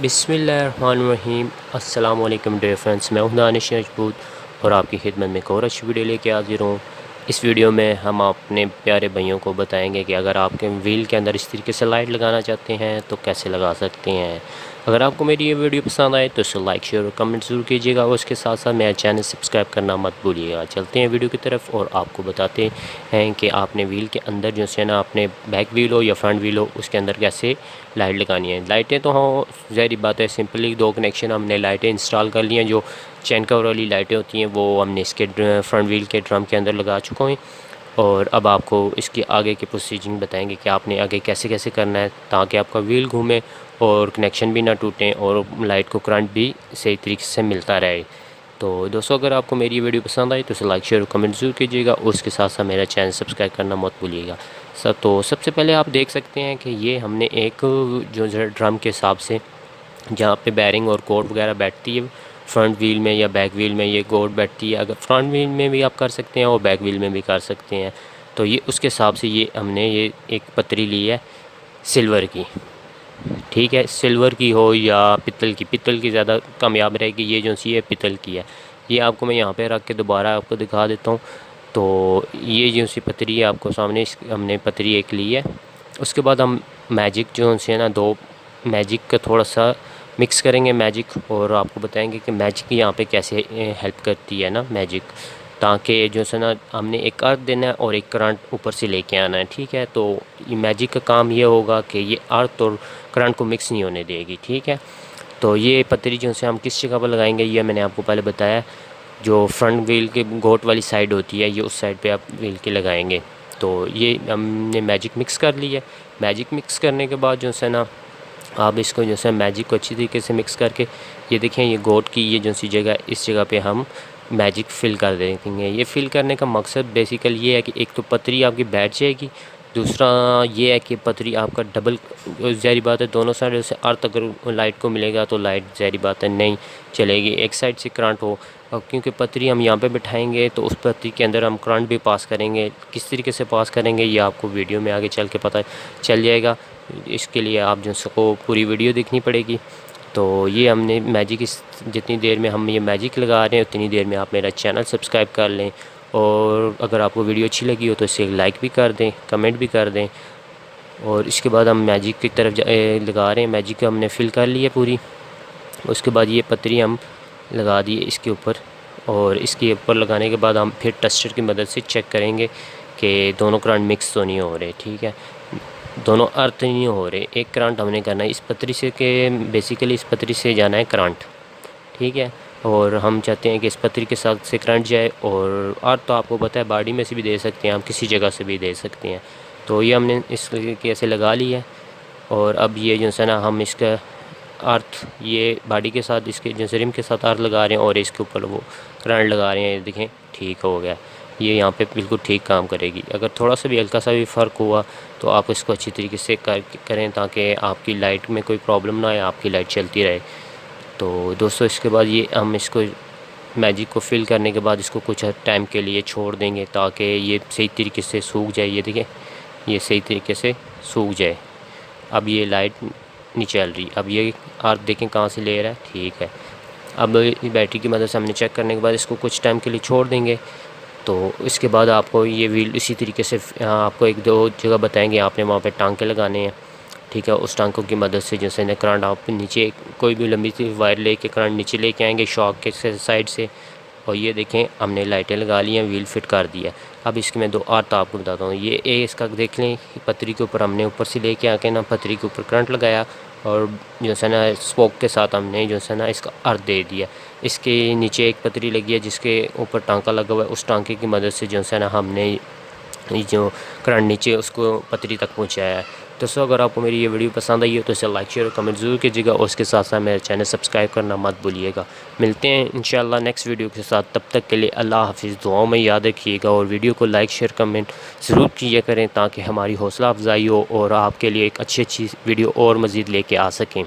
बिस्मिल्लाहिर्रहमानिर्रहीम। अस्सलाम वालेकुम डियर फ्रेंड्स, मैं हूं दानिश राजपूत और आपकी खिदमत में एक और अच्छी वीडियो लेके हाजिर हूँ। इस वीडियो में हम अपने प्यारे भाइयों को बताएंगे कि अगर आपके व्हील के अंदर इस तरीके से लाइट लगाना चाहते हैं तो कैसे लगा सकते हैं। अगर आपको मेरी ये वीडियो पसंद आए तो इसे लाइक शेयर और कमेंट ज़रूर कीजिएगा और उसके साथ साथ मेरा चैनल सब्सक्राइब करना मत भूलिएगा। चलते हैं वीडियो की तरफ और आपको बताते हैं कि आपने व्हील के अंदर जो है ना, अपने बैक व्हील हो या फ्रंट व्हील हो, उसके अंदर कैसे लाइट लगानी है। लाइटें तो हाँ ज़ाहिर बात है, सिंपली 2 कनेक्शन हमने लाइटें इंस्टॉल कर ली हैं। जो चैन कवर वाली लाइटें होती हैं वो हमने इसके फ्रंट व्हील के ड्रम के अंदर लगा चुका हूँ। और अब आपको इसकी आगे की प्रोसीजिंग बताएंगे कि आपने आगे कैसे कैसे करना है ताकि आपका व्हील घूमे और कनेक्शन भी ना टूटें और लाइट को करंट भी सही तरीके से मिलता रहे। तो दोस्तों, अगर आपको मेरी वीडियो पसंद आई तो इसे लाइक शेयर और कमेंट ज़रूर कीजिएगा और उसके साथ साथ मेरा चैनल सब्सक्राइब करना मत भूलिएगा। तो सबसे पहले आप देख सकते हैं कि ये हमने एक जो ड्रम के हिसाब से जहाँ पे बैरिंग और कोड वगैरह बैठती है फ्रंट व्हील में या बैक व्हील में, ये कोड बैठती है। अगर फ्रंट व्हील में भी आप कर सकते हैं और बैक व्हील में भी कर सकते हैं। तो ये उसके हिसाब से ये हमने ये एक पतरी ली है सिल्वर की, ठीक है। सिल्वर की हो या पित्तल की ज़्यादा कामयाब रहेगी। ये जो सी है पित्तल की है। ये आपको मैं यहाँ पे रख के दोबारा आपको दिखा देता हूँ। तो ये जो सी पतरी है आपको सामने, हमने पतरी एक ली है। उसके बाद हम मैजिक जो है ना, 2 मैजिक का थोड़ा सा मिक्स करेंगे मैजिक, और आपको बताएंगे कि मैजिक यहाँ पे कैसे हेल्प करती है ना मैजिक, ताकि जो है ना हमने एक अर्थ देना है और एक करंट ऊपर से लेके आना है, ठीक है। तो ये मैजिक का काम ये होगा कि ये अर्थ और करंट को मिक्स नहीं होने देगी, ठीक है। तो ये पतरी जो है हम किस जगह पर लगाएंगे ये मैंने आपको पहले बताया। जो फ्रंट व्हील के गोट वाली साइड होती है, ये उस साइड पे आप व्हील के लगाएंगे। तो ये हमने मैजिक मिक्स कर ली है। मैजिक मिक्स करने के बाद जो है ना, आप इसको जो है मैजिक को अच्छी तरीके से मिक्स करके, ये देखें ये गोट की ये जो सी जगह, इस जगह पे हम मैजिक फिल कर देंगे। ये फिल करने का मकसद बेसिकल ये है कि एक तो पतरी आपकी बैठ जाएगी, दूसरा ये है कि पतरी आपका डबल, ज़ाहिर बात है दोनों साइड से अर्थ अगर लाइट को मिलेगा तो लाइट ज़ाहिर बात है नहीं चलेगी, एक साइड से करंट हो। और क्योंकि पतरी हम यहाँ पे बिठाएंगे तो उस पतरी के अंदर हम करंट भी पास करेंगे। किस तरीके से पास करेंगे ये आपको वीडियो में आगे चल के पता चल जाएगा। इसके लिए आप जो सबको पूरी वीडियो देखनी पड़ेगी। तो ये हमने मैजिक, इस जितनी देर में हम ये मैजिक लगा रहे हैं उतनी देर में आप मेरा चैनल सब्सक्राइब कर लें, और अगर आपको वीडियो अच्छी लगी हो तो इसे लाइक भी कर दें, कमेंट भी कर दें। और इसके बाद हम मैजिक की तरफ लगा रहे हैं। मैजिक हमने फिल कर ली है पूरी। उसके बाद ये पतरी हम लगा दी है इसके ऊपर, और इसके ऊपर लगाने के बाद हम फिर टेस्टर की मदद से चेक करेंगे कि दोनों करंट मिक्स तो नहीं हो रहे, ठीक है, दोनों अर्थ नहीं हो रहे। एक करंट हमने करना है इस पतरी से, के बेसिकली इस पतरी से जाना है करंट, ठीक है। और हम चाहते हैं कि इस पतरी के साथ से करंट जाए, और अर्थ तो आपको पता है बॉडी में से भी दे सकते हैं, हम किसी जगह से भी दे सकते हैं। तो ये हमने इस तरीके से लगा ली है। और अब ये जो है ना, हम इसका अर्थ ये बॉडी के साथ, इसके जो रिम के साथ अर्थ लगा रहे हैं और इसके ऊपर वो करंट लगा रहे हैं। देखें ठीक हो गया, ये यहाँ पे बिल्कुल ठीक काम करेगी। अगर थोड़ा सा भी हल्का सा भी फ़र्क हुआ तो आप इसको अच्छी तरीके से करें ताकि आपकी लाइट में कोई प्रॉब्लम ना आए, आपकी लाइट चलती रहे। तो दोस्तों, इसके बाद ये हम इसको मैजिक को फिल करने के बाद इसको कुछ टाइम के लिए छोड़ देंगे ताकि ये सही तरीके से सूख जाए। ये देखें ये सही तरीके से सूख जाए। अब ये लाइट नहीं चल रही। अब ये अर्थ देखें कहाँ से ले रहा है, ठीक है। अब बैटरी की मदद से हमने चेक करने के बाद इसको कुछ टाइम के लिए छोड़ देंगे। तो इसके बाद आपको ये व्हील इसी तरीके से आपको 1-2 जगह बताएंगे आपने वहाँ पे टांके लगाने हैं, ठीक है। उस टांकों की मदद से जैसे ना करंट आप नीचे कोई भी लंबी सी वायर लेके करंट नीचे लेके आएंगे शॉक के साइड से। और ये देखें हमने लाइटें लगा ली हैं, व्हील फिट कर दिया। अब इसके मैं 2 अर्थ आपको बताता हूँ। ये इसका देख लें, पतरी के ऊपर हमने ऊपर से लेके आके ना पतरी के ऊपर करंट लगाया, और जो है ना स्पोक के साथ हमने जो है ना इसका अर्थ दे दिया। इसके नीचे एक पतरी लगी है जिसके ऊपर टांका लगा हुआ है। उस टांके की मदद से जो है ना हमने जो करंट नीचे उसको पतरी तक पहुंचाया है। दोस्तों, अगर आपको मेरी ये वीडियो पसंद आई हो तो इसे लाइक शेयर और कमेंट ज़रूर कीजिएगा, और उसके साथ साथ मेरे चैनल सब्सक्राइब करना मत भूलिएगा। मिलते हैं इंशाल्लाह नेक्स्ट वीडियो के साथ। तब तक के लिए अल्लाह हाफिज़। दुआओं में याद रखिएगा और वीडियो को लाइक शेयर कमेंट ज़रूर किया करें ताकि हमारी हौसला अफजाई हो और आपके लिए एक अच्छी वीडियो और मज़ीद लेके आ सकें।